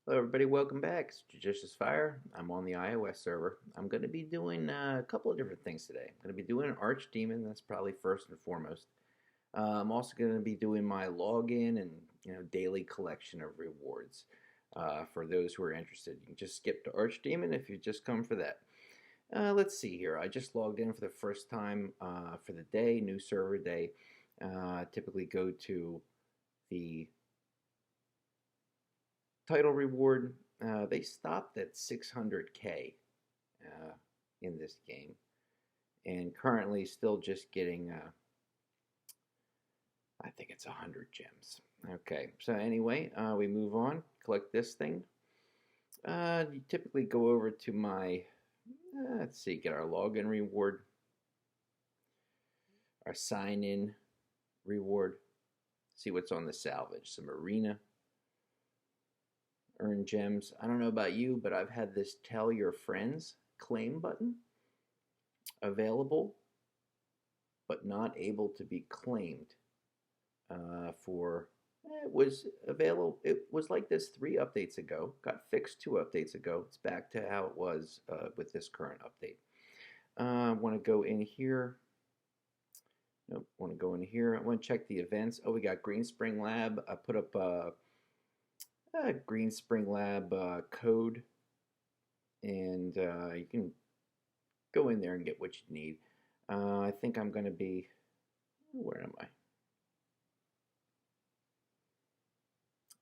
Hello everybody, welcome back. It's JudiciousSFire. I'm on the iOS server. I'm going to be doing a couple of different things today. I'm going to be doing an Archdemon, that's probably first and foremost. I'm also going to be doing my login and daily collection of rewards. For those who are interested, you can just skip to Archdemon if you just come for that. Let's see here. I just logged in for the first time for the day, new server day. Typically go to the title reward. They stopped at 600K in this game, and currently still just getting, I think it's 100 gems. Okay, so anyway, we move on, collect this thing. You typically go over to my, let's see, get our login reward, our sign in reward, see what's on the salvage, some arena. Earn gems. I don't know about you, but I've had this tell your friends claim button available, but not able to be claimed it was available. It was like this 3 updates ago, got fixed 2 updates ago. It's back to how it was with this current update. Want to go in here. Nope, want to go in here. I want to check the events. Oh, we got Green Spring Lab. I put up Green Spring Lab code, and you can go in there and get what you need. I think I'm going to be, where am I?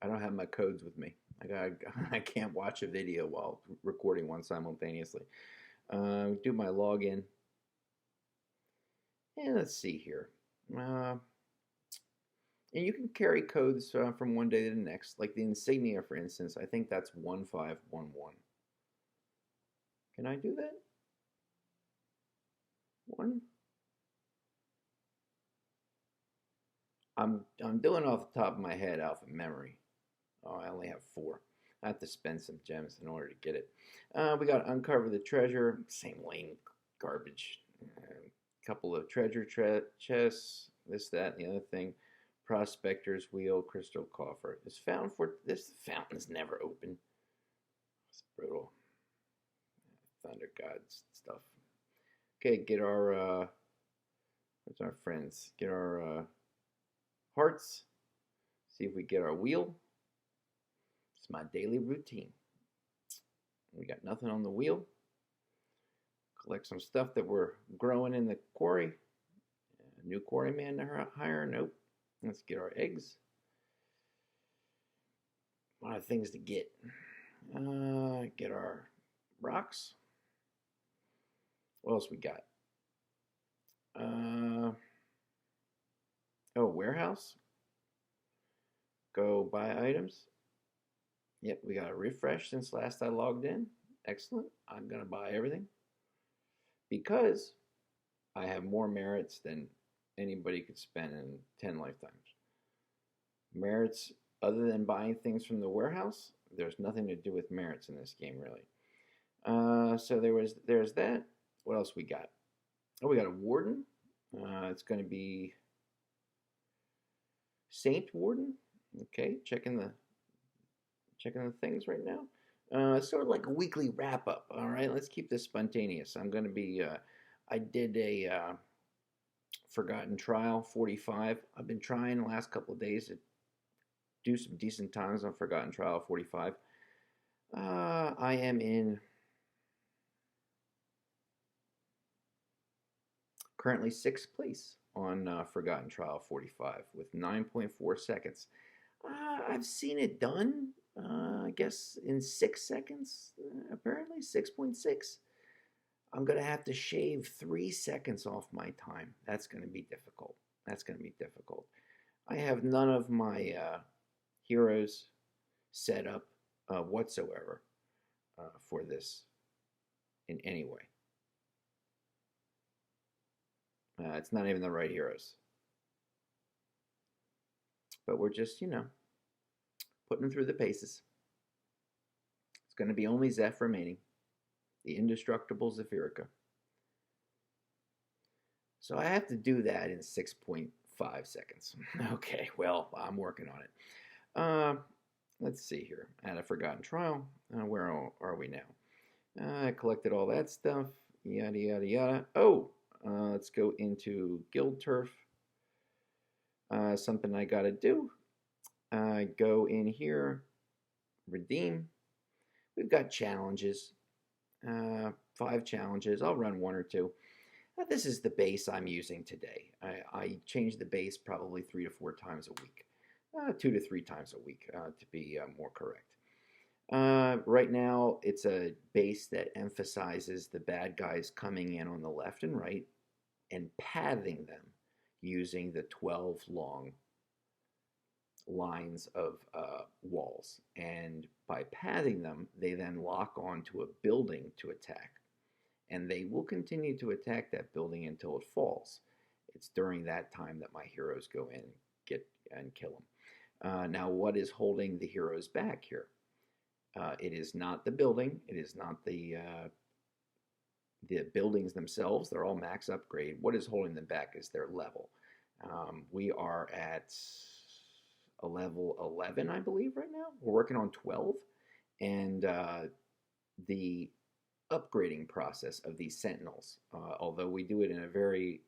I don't have my codes with me. I can't watch a video while recording one simultaneously. Do my login. And let's see here. And you can carry codes from one day to the next. Like the insignia, for instance, I think that's 1511. Can I do that? 1? I'm doing off the top of my head off of memory. Oh, I only have 4. I have to spend some gems in order to get it. We got Uncover the Treasure. Same lane garbage. A couple of treasure chests. This, that, and the other thing. Prospector's Wheel, Crystal Coffer. This fountain is never open. It's brutal. Thunder Gods stuff. Okay, get our where's our friends? Get our hearts. See if we get our wheel. It's my daily routine. We got nothing on the wheel. Collect some stuff that we're growing in the quarry. New quarryman to hire. Nope. Let's get our eggs. A lot of things to get. Get our rocks. What else we got? Warehouse. Go buy items. Yep, we got a refresh since last I logged in. Excellent. I'm going to buy everything because I have more merits than anybody could spend in 10 lifetimes. Merits, other than buying things from the warehouse, there's nothing to do with merits in this game, really. So there's that. What else we got? Oh, we got a warden. It's going to be Saint Warden. Okay, checking the things right now. It's sort of like a weekly wrap up. All right, let's keep this spontaneous. I'm going to be. I did a Forgotten Trial 45. I've been trying the last couple of days to do some decent times on Forgotten Trial 45. I am in currently 6th place on Forgotten Trial 45 with 9.4 seconds. I've seen it done, I guess, in 6 seconds, apparently 6.6. I'm going to have to shave 3 seconds off my time. That's going to be difficult. I have none of my heroes set up whatsoever for this in any way. It's not even the right heroes. But we're just, putting them through the paces. It's going to be only Zeph remaining. The indestructible Zephyrica. So I have to do that in 6.5 seconds. Okay, well, I'm working on it. let's see here. At a Forgotten Trial. Where are we now? I collected all that stuff. Yada, yada, yada. Oh, let's go into Guild Turf. Something I got to do. Go in here. Redeem. We've got challenges. 5 challenges. I'll run 1 or 2. This is the base I'm using today. I change the base probably 3 to 4 times a week. 2 to 3 times a week to be more correct. Right now, it's a base that emphasizes the bad guys coming in on the left and right and pathing them using the 12 long lines of walls. And by pathing them, they then lock onto a building to attack. And they will continue to attack that building until it falls. It's during that time that my heroes go in, get and kill them. Now, what is holding the heroes back here? It is not the building. It is not the buildings themselves. They're all max upgrade. What is holding them back is their level. We are at a level 11, I believe, right now. We're working on 12. And the upgrading process of these sentinels, although we do it in a very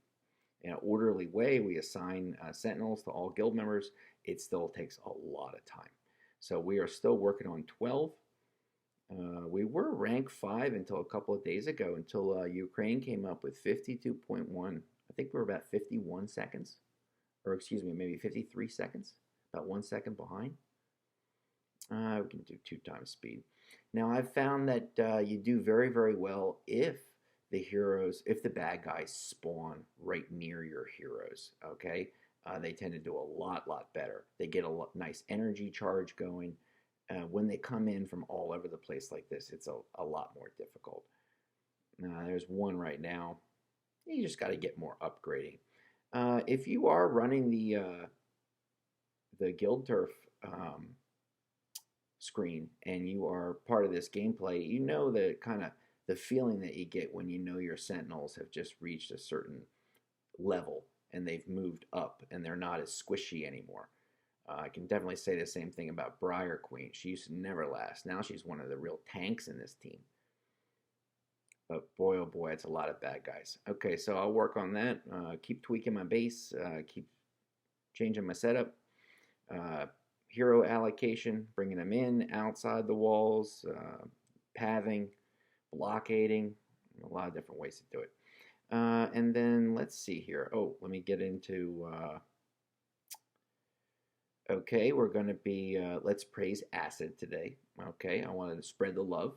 orderly way, we assign sentinels to all guild members, it still takes a lot of time. So we are still working on 12. We were rank 5 until a couple of days ago, until Ukraine came up with 52.1. I think we're about 51 seconds, or excuse me, maybe 53 seconds, about 1 second behind. We can do 2 times speed. Now, I've found that you do very, very well if the bad guys spawn right near your heroes, okay? They tend to do a lot better. They get a nice energy charge going. When they come in from all over the place like this, it's a lot more difficult. There's one right now. You just got to get more upgrading. If you are running the Guild Turf screen and you are part of this gameplay, you know the kind of the feeling that you get when you know your sentinels have just reached a certain level and they've moved up and they're not as squishy anymore. I can definitely say the same thing about Briar Queen. She used to never last. Now she's one of the real tanks in this team. But boy, oh boy, it's a lot of bad guys. Okay, so I'll work on that. Keep tweaking my base. Keep changing my setup. Hero allocation, bringing them in, outside the walls, pathing, blockading, a lot of different ways to do it. And then let's see here. Oh, let me get into... okay, we're going to be, let's praise Acid today. Okay, I wanted to spread the love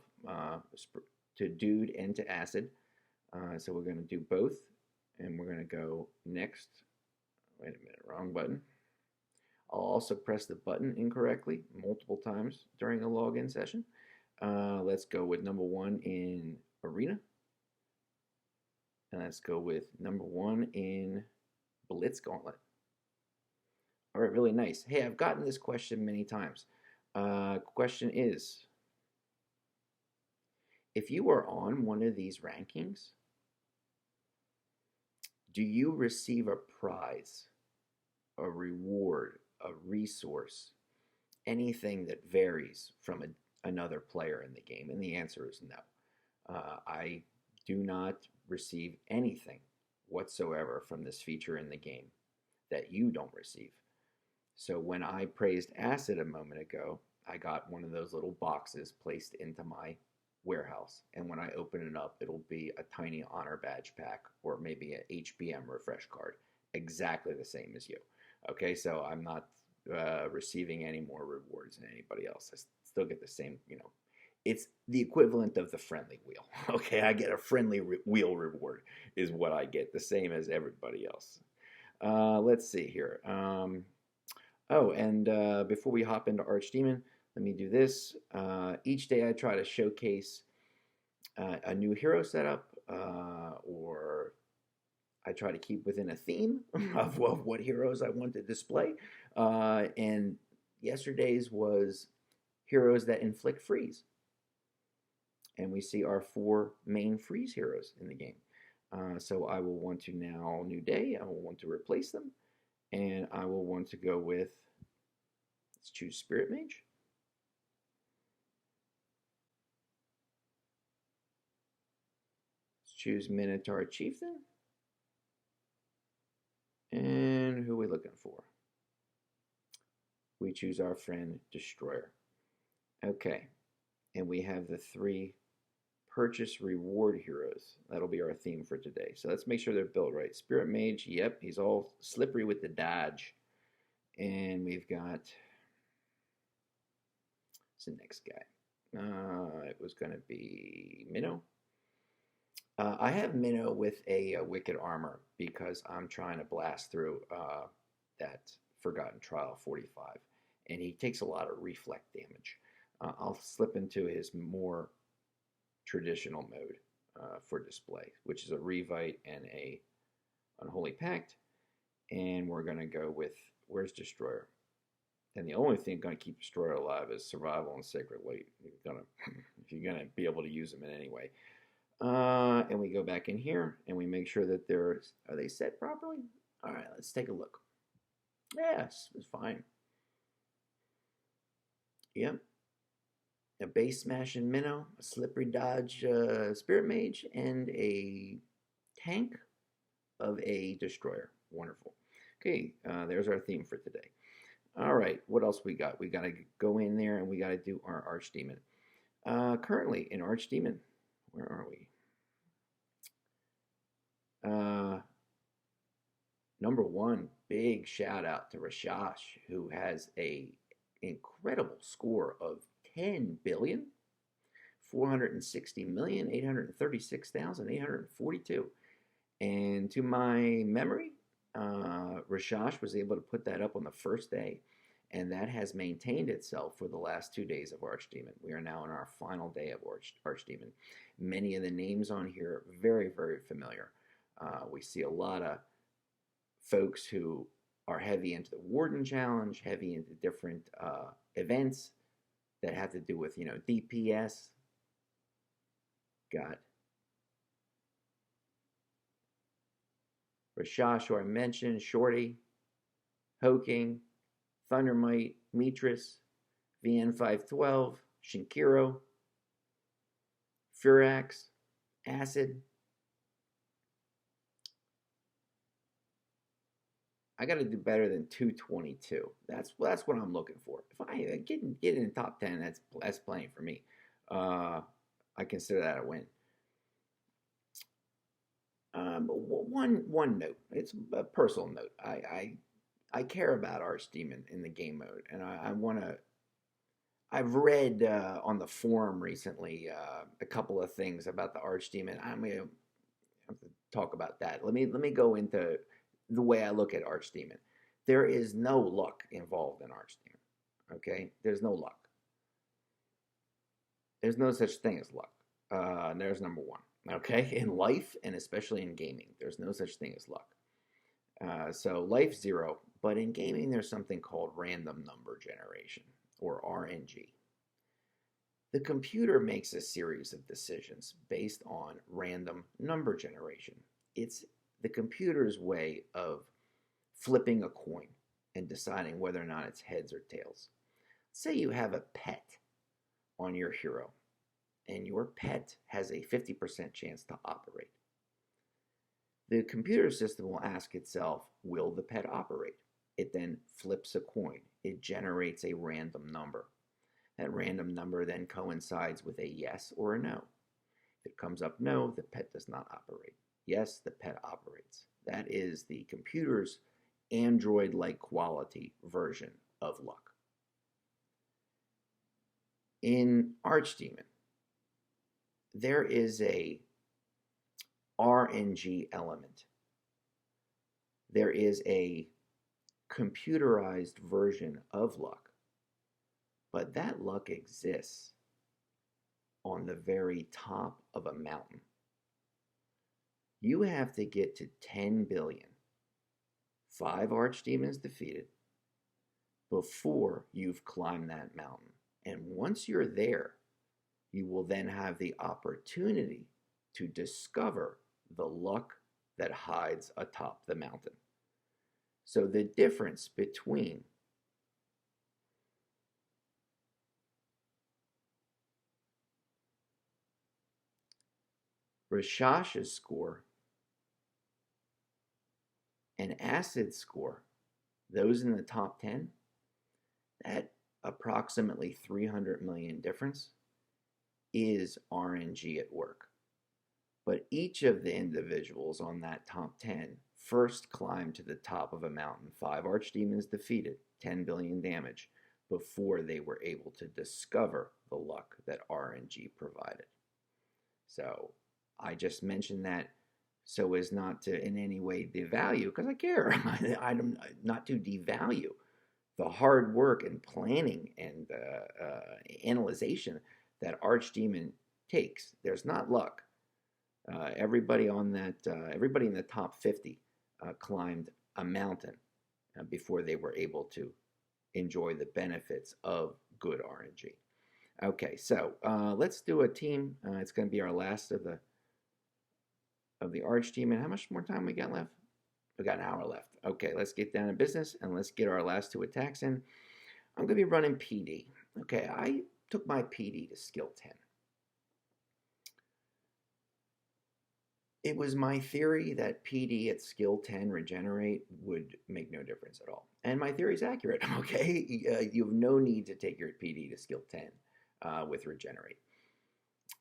to Dude and to Acid. So we're going to do both. And we're going to go next. Wait a minute, wrong button. I'll also press the button incorrectly multiple times during the login session. Let's go with number 1 in Arena. And let's go with number 1 in Blitz Gauntlet. All right, really nice. Hey, I've gotten this question many times. Question is, if you are on one of these rankings, do you receive a prize, a reward, a resource, anything that varies from another player in the game? And the answer is no. I do not receive anything whatsoever from this feature in the game that you don't receive. So when I praised Acid a moment ago, I got one of those little boxes placed into my warehouse. And when I open it up, it'll be a tiny honor badge pack or maybe an HBM refresh card, exactly the same as you. Okay, so I'm not receiving any more rewards than anybody else. I still get the same, it's the equivalent of the friendly wheel. Okay, I get a friendly wheel reward is what I get, the same as everybody else. Let's see here. Oh, and before we hop into Archdemon, let me do this. Each day I try to showcase a new hero setup, or I try to keep within a theme of what heroes I want to display. And yesterday's was heroes that inflict freeze. And we see our 4 main freeze heroes in the game. So I will want to now, new day, I will want to replace them. And I will want to go with, let's choose Spirit Mage. choose Minotaur Chieftain. And who are we looking for? We choose our friend Destroyer. Okay. And we have the 3 purchase reward heroes. That'll be our theme for today. So let's make sure they're built right. Spirit Mage, yep, he's all slippery with the dodge. And we've got, what's the next guy? It was going to be Minnow. I have Minnow with a Wicked Armor because I'm trying to blast through that Forgotten Trial 45. And he takes a lot of reflect damage. I'll slip into his more traditional mode for display, which is a Revite and a Unholy Pact. And we're going to go with, where's Destroyer? And the only thing going to keep Destroyer alive is Survival and Sacred Weight. If you're going to be able to use them in any way. And we go back in here and we make sure that are they set properly? All right, let's take a look. Yes, it's fine. Yep. A base smashing Minnow, a slippery dodge Spirit Mage, and a tank of a Destroyer. Wonderful. Okay, there's our theme for today. All right, what else we got? We got to go in there and we got to do our Archdemon. Currently in Archdemon, where are we? Number 1, big shout out to Rashash, who has a incredible score of 10,460,836,842. And to my memory, Rashash was able to put that up on the first day, and that has maintained itself for the last 2 days of Archdemon. We are now in our final day of Archdemon. Many of the names on here very, very familiar. We see a lot of folks who are heavy into the Warden Challenge, heavy into different events that have to do with, DPS. Got Rashash, who I mentioned, Shorty, Hoking, Thundermite, Mitris, VN512, Shinkiro, Furax, Acid. I got to do better than 222. That's what I'm looking for. If I get in the top 10, that's plenty for me. I consider that a win. One note. It's a personal note. I care about Archdemon in the game mode, and I want to. I've read on the forum recently a couple of things about the Archdemon. I'm gonna have to talk about that. Let me go into the way I look at Archdemon. There is no luck involved in Archdemon. Okay, there's no luck. There's no such thing as luck. There's number 1. Okay, in life and especially in gaming, there's no such thing as luck. So life 0, but in gaming there's something called random number generation, or RNG. The computer makes a series of decisions based on random number generation. It's the computer's way of flipping a coin and deciding whether or not it's heads or tails. Say you have a pet on your hero, and your pet has a 50% chance to operate. The computer system will ask itself, will the pet operate? It then flips a coin. It generates a random number. That random number then coincides with a yes or a no. If it comes up no, the pet does not operate. Yes, the pet operates. That is the computer's Android-like quality version of luck. In Archdemon, there is a RNG element. There is a computerized version of luck, but that luck exists on the very top of a mountain. You have to get to 10 billion, 5 Archdemons defeated, before you've climbed that mountain. And once you're there, you will then have the opportunity to discover the luck that hides atop the mountain. So the difference between Rashash's score, and Acid's score, those in the top 10, that approximately 300 million difference is RNG at work. But each of the individuals on that top 10 first climbed to the top of a mountain. 5 archdemons defeated, 10 billion damage, before they were able to discover the luck that RNG provided. So I just mentioned that so as not to in any way devalue, because I care, I'm not to devalue the hard work and planning and analyzation that Archdemon takes. There's not luck. Everybody on that, everybody in the top 50 climbed a mountain before they were able to enjoy the benefits of good RNG. Okay, so let's do a team. It's going to be our last of the Archdemon. How much more time we got left? We got an hour left. Okay, let's get down to business and let's get our last 2 attacks in. I'm going to be running PD. Okay, I took my PD to skill 10. It was my theory that PD at skill 10 regenerate would make no difference at all. And my theory is accurate, okay? You have no need to take your PD to skill 10 with regenerate.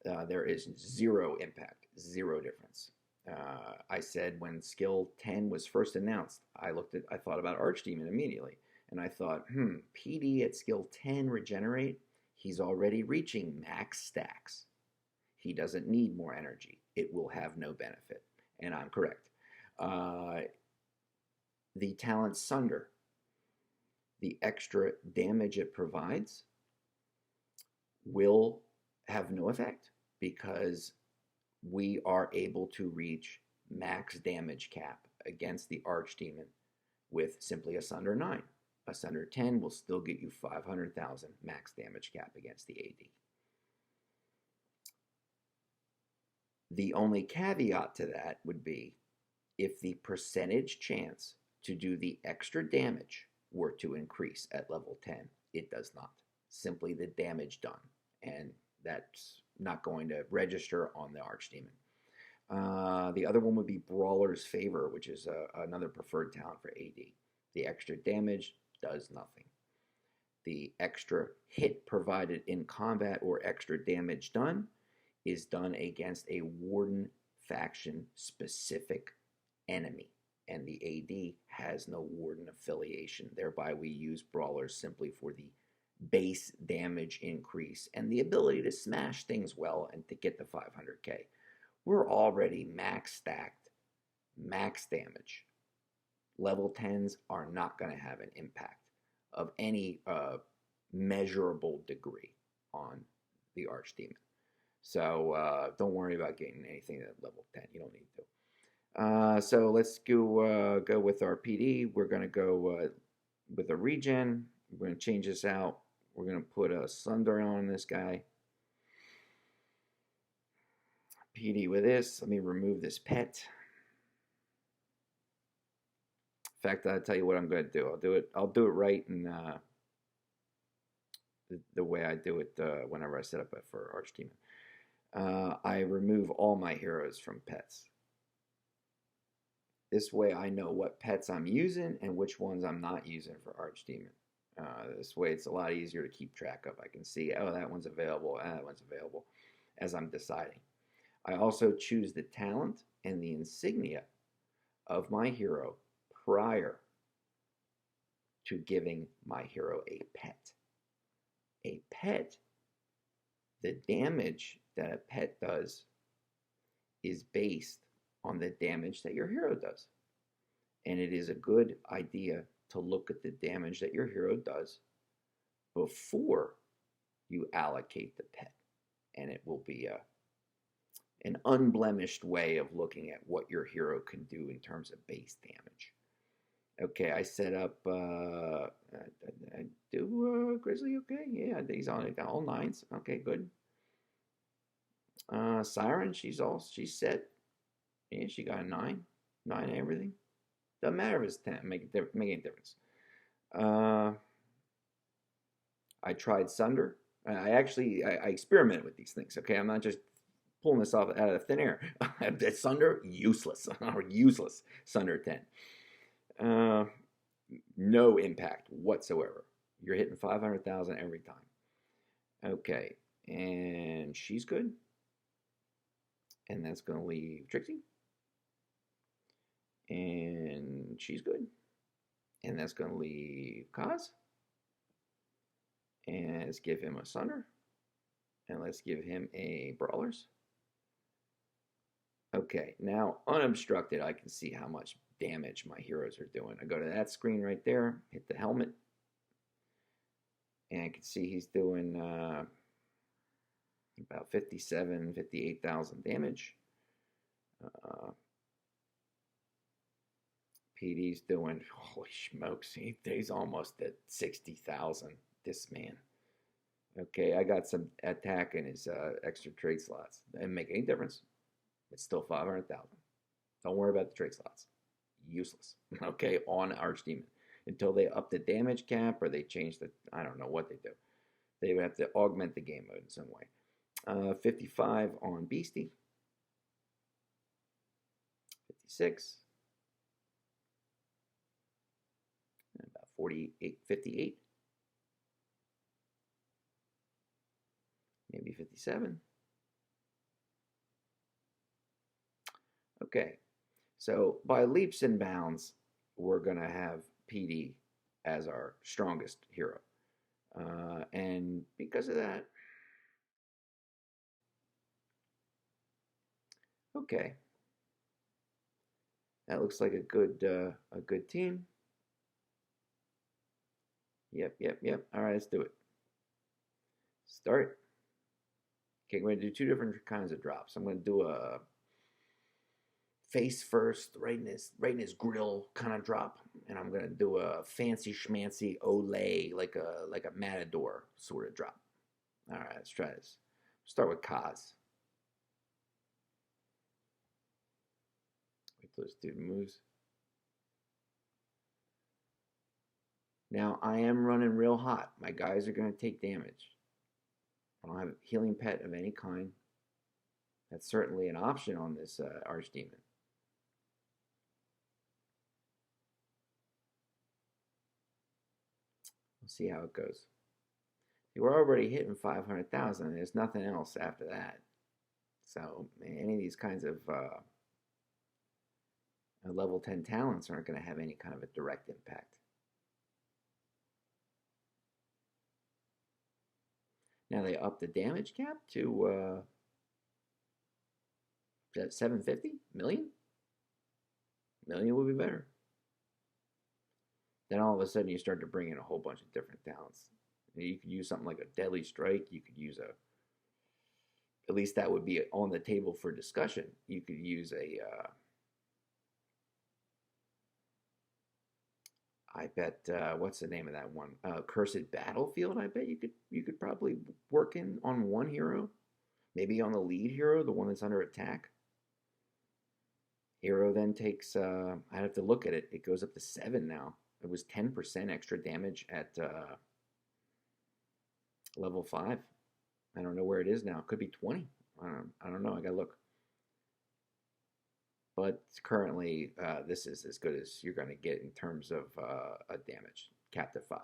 There is zero impact, zero difference. I said when skill 10 was first announced, I thought about Archdemon immediately. And I thought, PD at skill 10 regenerate, he's already reaching max stacks. He doesn't need more energy. It will have no benefit. And I'm correct. The talent Sunder, the extra damage it provides, will have no effect because we are able to reach max damage cap against the Archdemon with simply a Sunder 9. A Sunder 10 will still get you 500,000 max damage cap against the AD. The only caveat to that would be if the percentage chance to do the extra damage were to increase at level 10. It does not. Simply the damage done. And that's not going to register on the Archdemon. The other one would be Brawler's Favor, which is another preferred talent for AD. The extra damage does nothing. The extra hit provided in combat or extra damage done is done against a Warden faction specific enemy. And the AD has no Warden affiliation. Thereby we use Brawlers simply for the base damage increase and the ability to smash things well and to get the 500k. We're already max stacked, max damage. Level 10s are not going to have an impact of any measurable degree on the Archdemon. So don't worry about getting anything at level 10. You don't need to. So let's go with our PD. We're going to go with a regen. We're going to change this out. We're going to put a Sunder on this guy. PD with this. Let me remove this pet. In fact, I'll tell you what I'm going to do. I'll do it right in the way I do it whenever I set up for Archdemon. I remove all my heroes from pets. This way I know what pets I'm using and which ones I'm not using for Archdemon. This way it's a lot easier to keep track of. I can see, oh, that one's available, that one's available, as I'm deciding. I also choose the talent and the insignia of my hero prior to giving my hero a pet. A pet, the damage that a pet does is based on the damage that your hero does. And it is a good idea to look at the damage that your hero does before you allocate the pet. And it will be an unblemished way of looking at what your hero can do in terms of base damage. Okay, I set up, I do Grizzly, okay, yeah, he's on all 9s, okay, good. Siren, she's set, yeah, she got a 9 everything. Doesn't matter if it's 10, make any difference. I tried Sunder. I experimented with these things, okay, I'm not just pulling this off out of thin air. Sunder, useless. Or useless. Sunder 10. No impact whatsoever. You're hitting 500,000 every time. Okay, and she's good. And that's going to leave Trixie. And she's good. And that's going to leave Kaz. And let's give him a Sunder. And let's give him a Brawlers. Okay, now unobstructed, I can see how much damage my heroes are doing. I go to that screen right there, hit the helmet. And I can see he's doing about 58,000 damage. PD's doing, holy smokes, he's almost at 60,000, this man. Okay, I got some attack in his extra trade slots. It doesn't make any difference. It's still 500,000. Don't worry about the trade slots. Useless. Okay, on Archdemon. Until they up the damage cap or they change the, I don't know what they do. They would have to augment the game mode in some way. 55 on Beastie. 56. About 48, 58. Maybe 57. Okay, so by leaps and bounds, we're going to have PD as our strongest hero. And because of that, okay, that looks like a good team. Yep. All right, let's do it. Start. Okay, I'm going to do two different kinds of drops. I'm going to do a face first, right in his grill kind of drop, and I'm going to do a fancy schmancy Olay, like a Matador sort of drop. All right, let's try this. Start with Kaz. Wait till this dude moves. Now, I am running real hot. My guys are going to take damage. I don't have a healing pet of any kind. That's certainly an option on this Archdemon. We'll see how it goes. We're already hitting 500,000. There's nothing else after that. So any of these kinds of level 10 talents aren't going to have any kind of a direct impact. Now they up the damage cap to 750 million. Million would be better. Then all of a sudden you start to bring in a whole bunch of different talents. You could use something like a Deadly Strike. You could use at least that would be on the table for discussion. You could use I bet, what's the name of that one? Cursed Battlefield, I bet you could probably work in on one hero. Maybe on the lead hero, the one that's under attack. Hero then takes, I'd have to look at it. It goes up to 7 now. It was 10% extra damage at level 5. I don't know where it is now. It could be 20. I don't know. I gotta look. But currently, this is as good as you're going to get in terms of a damage. Cap to 5.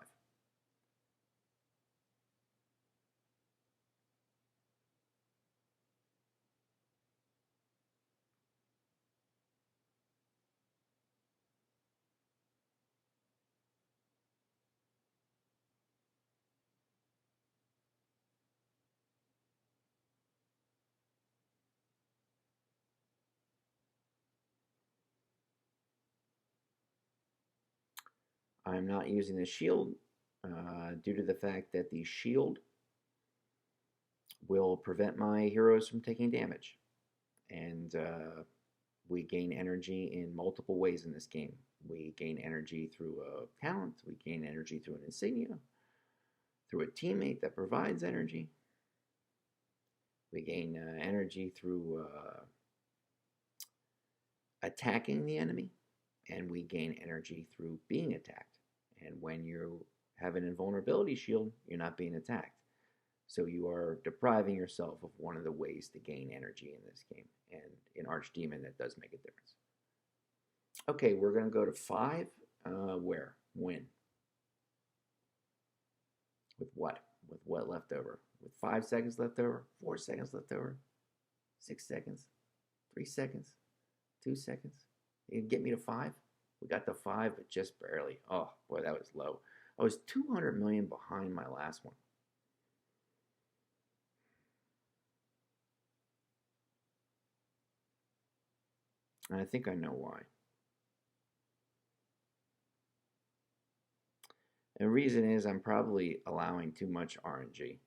I'm not using the shield due to the fact that the shield will prevent my heroes from taking damage. And we gain energy in multiple ways in this game. We gain energy through a talent. We gain energy through an insignia. Through a teammate that provides energy. We gain energy through attacking the enemy. And we gain energy through being attacked. And when you have an invulnerability shield, you're not being attacked. So you are depriving yourself of one of the ways to gain energy in this game. And in Archdemon, that does make a difference. Okay, we're going to go to 5. Where? When? With what? With what left over? With 5 seconds left over? 4 seconds left over? 6 seconds? 3 seconds? 2 seconds? You can get me to 5? We got to 5, but just barely. Oh, boy, that was low. I was 200 million behind my last one. And I think I know why. And the reason is I'm probably allowing too much RNG.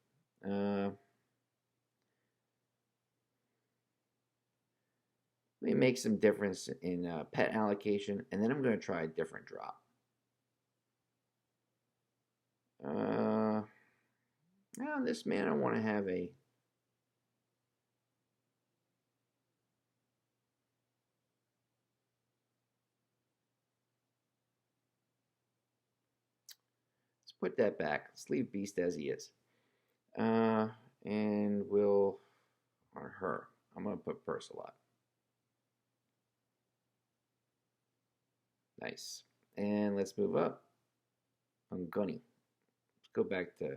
Let me make some difference in pet allocation, and then I'm going to try a different drop. On this man, I want to have a... Let's put that back. Let's leave Beast as he is. And we'll... Or her. I'm going to put Purse a lot. Nice. And let's move up on Gunny. Let's go back to...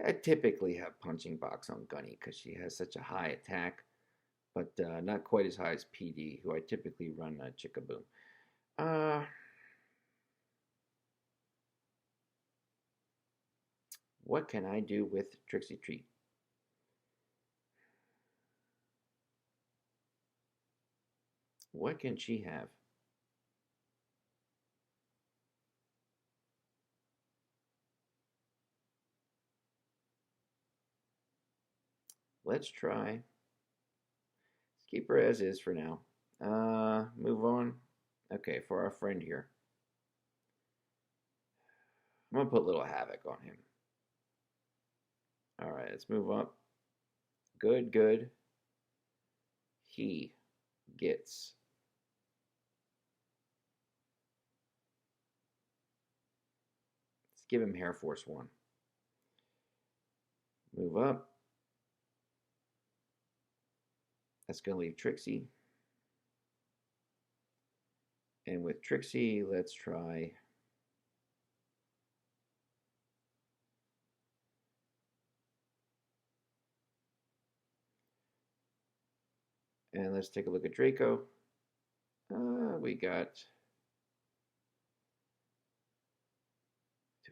I typically have Punching Box on Gunny because she has such a high attack, but not quite as high as PD, who I typically run Chickaboom. What can I do with Trixie Treat? What can she have? Let's try. Let's keep her as is for now. Move on. Okay, for our friend here. I'm going to put a little Havoc on him. Alright, let's move up. Good, good. He gets... Let's give him Hair Force 1. Move up. That's going to leave Trixie. And with Trixie, let's try... And let's take a look at Draco. We got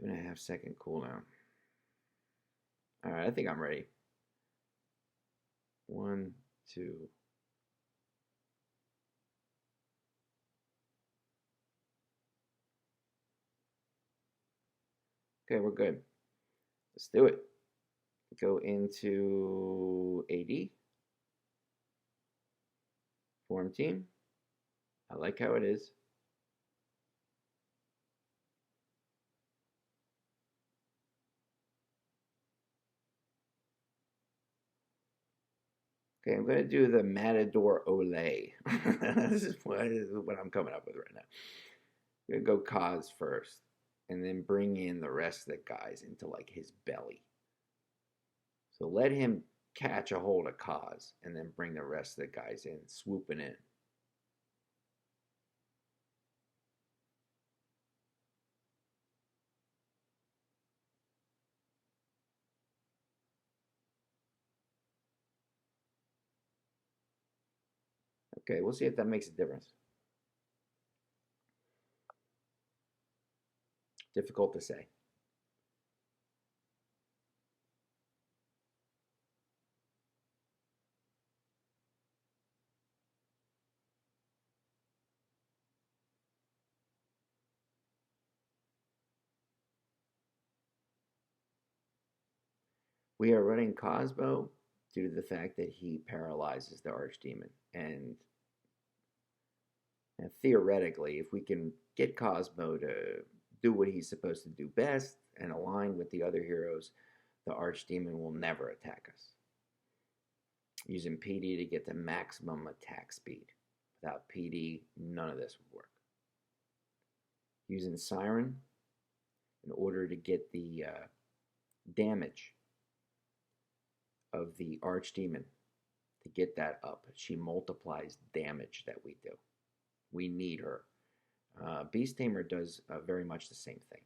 2.5 second cooldown. Alright, I think I'm ready. 1, 2. Okay, we're good. Let's do it. Go into AD. Form team. I like how it is. Okay, I'm going to do the Matador Olay. This is what I'm coming up with right now. I'm going to go Kaz first, and then bring in the rest of the guys into like his belly. So let him catch a hold of Kaz, and then bring the rest of the guys in, swooping in. Okay, we'll see if that makes a difference. Difficult to say. We are running Cosmo due to the fact that he paralyzes the Archdemon. And theoretically, if we can get Cosmo to do what he's supposed to do best and align with the other heroes, the Archdemon will never attack us. Using PD to get the maximum attack speed. Without PD, none of this would work. Using Siren in order to get the damage of the Archdemon to get that up. She multiplies damage that we do. We need her. Beast Tamer does very much the same thing.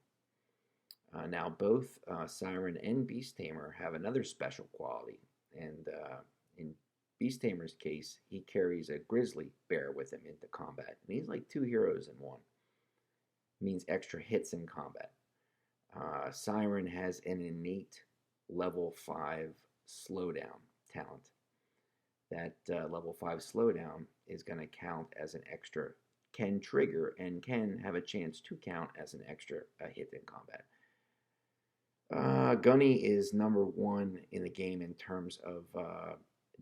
Now, both Siren and Beast Tamer have another special quality, and in Beast Tamer's case, he carries a grizzly bear with him into combat, and he's like 2 heroes in one. It means extra hits in combat. Siren has an innate level 5 slowdown talent. That level 5 slowdown is going to count as an extra, can trigger, and can have a chance to count as an extra hit in combat. Gunny is number 1 in the game in terms of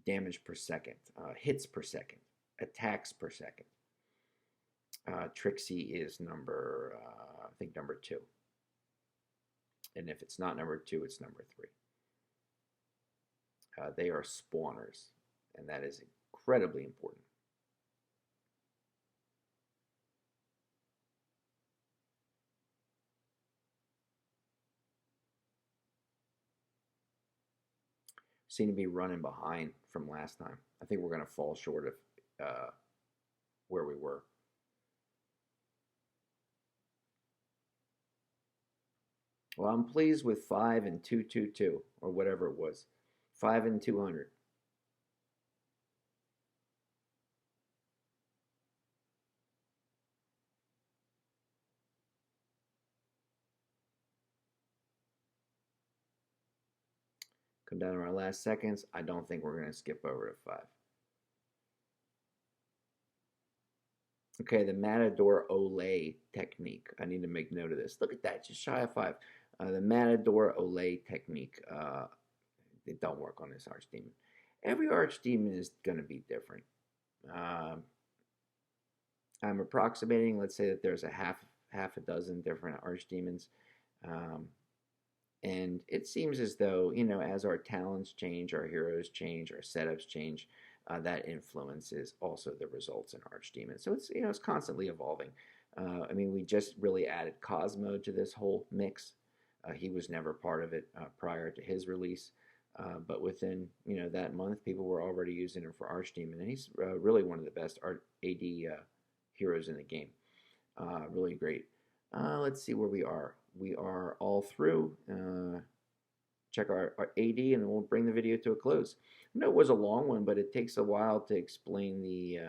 damage per second, hits per second, attacks per second. Trixie is number 2. And if it's not number 2, it's number 3. They are spawners, and that is incredibly important. Seem to be running behind from last time. I think we're going to fall short of where we were. Well, I'm pleased with 5 and 222, or whatever it was. 5 and 200. Come down to our last seconds. I don't think we're going to skip over to 5. Okay, the Matador Olay technique. I need to make note of this. Look at that, just shy of 5. The Matador Olay technique. It don't work on this Archdemon. Every Archdemon is going to be different. I'm approximating, let's say that there's a half a dozen different Archdemons. And it seems as though, you know, as our talents change, our heroes change, our setups change, that influences also the results in Archdemon. So it's, you know, it's constantly evolving. I mean, we just really added Cosmo to this whole mix. He was never part of it prior to his release. But within, you know, that month, people were already using him for Archdemon, and he's really one of the best AD heroes in the game. Really great. Let's see where we are. We are all through. Check our AD, and we'll bring the video to a close. I know it was a long one, but it takes a while to explain the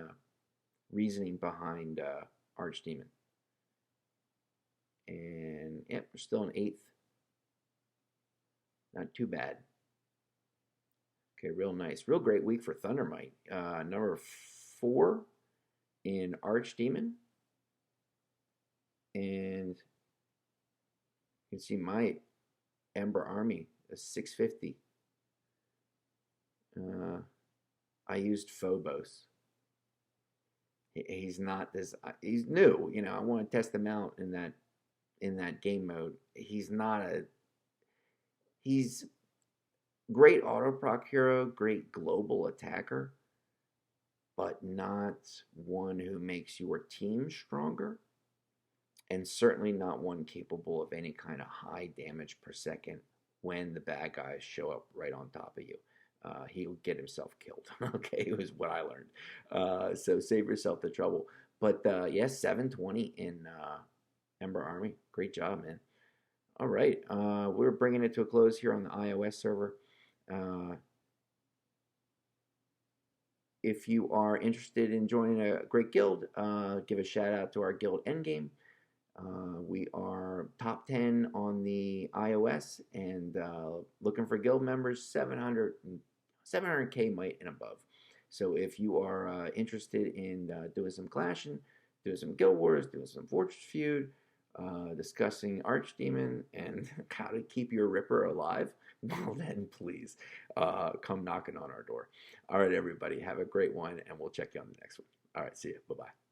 reasoning behind Archdemon. And yep, we're still in 8th. Not too bad. Okay, real nice. Real great week for Thundermite. Number 4 in Archdemon. And you can see my Ember Army is 650. I used Phobos. He's not this. He's new. You know, I want to test him out in that game mode. He's not a. He's great auto proc hero, great global attacker, but not one who makes your team stronger, and certainly not one capable of any kind of high damage per second when the bad guys show up right on top of you. He'll get himself killed. Okay, it was what I learned. So save yourself the trouble. But yes, 720 in Ember Army. Great job, man. All right, we're bringing it to a close here on the iOS server. If you are interested in joining a great guild, give a shout out to our guild Endgame. We are top 10 on the iOS, and looking for guild members, 700K might and above. So if you are interested in doing some clashing, doing some guild wars, doing some Fortress Feud, discussing Archdemon and how to keep your Ripper alive, well then please come knocking on our door. All right, everybody, have a great one, and we'll check you on the next one. All right, see you. Bye-bye.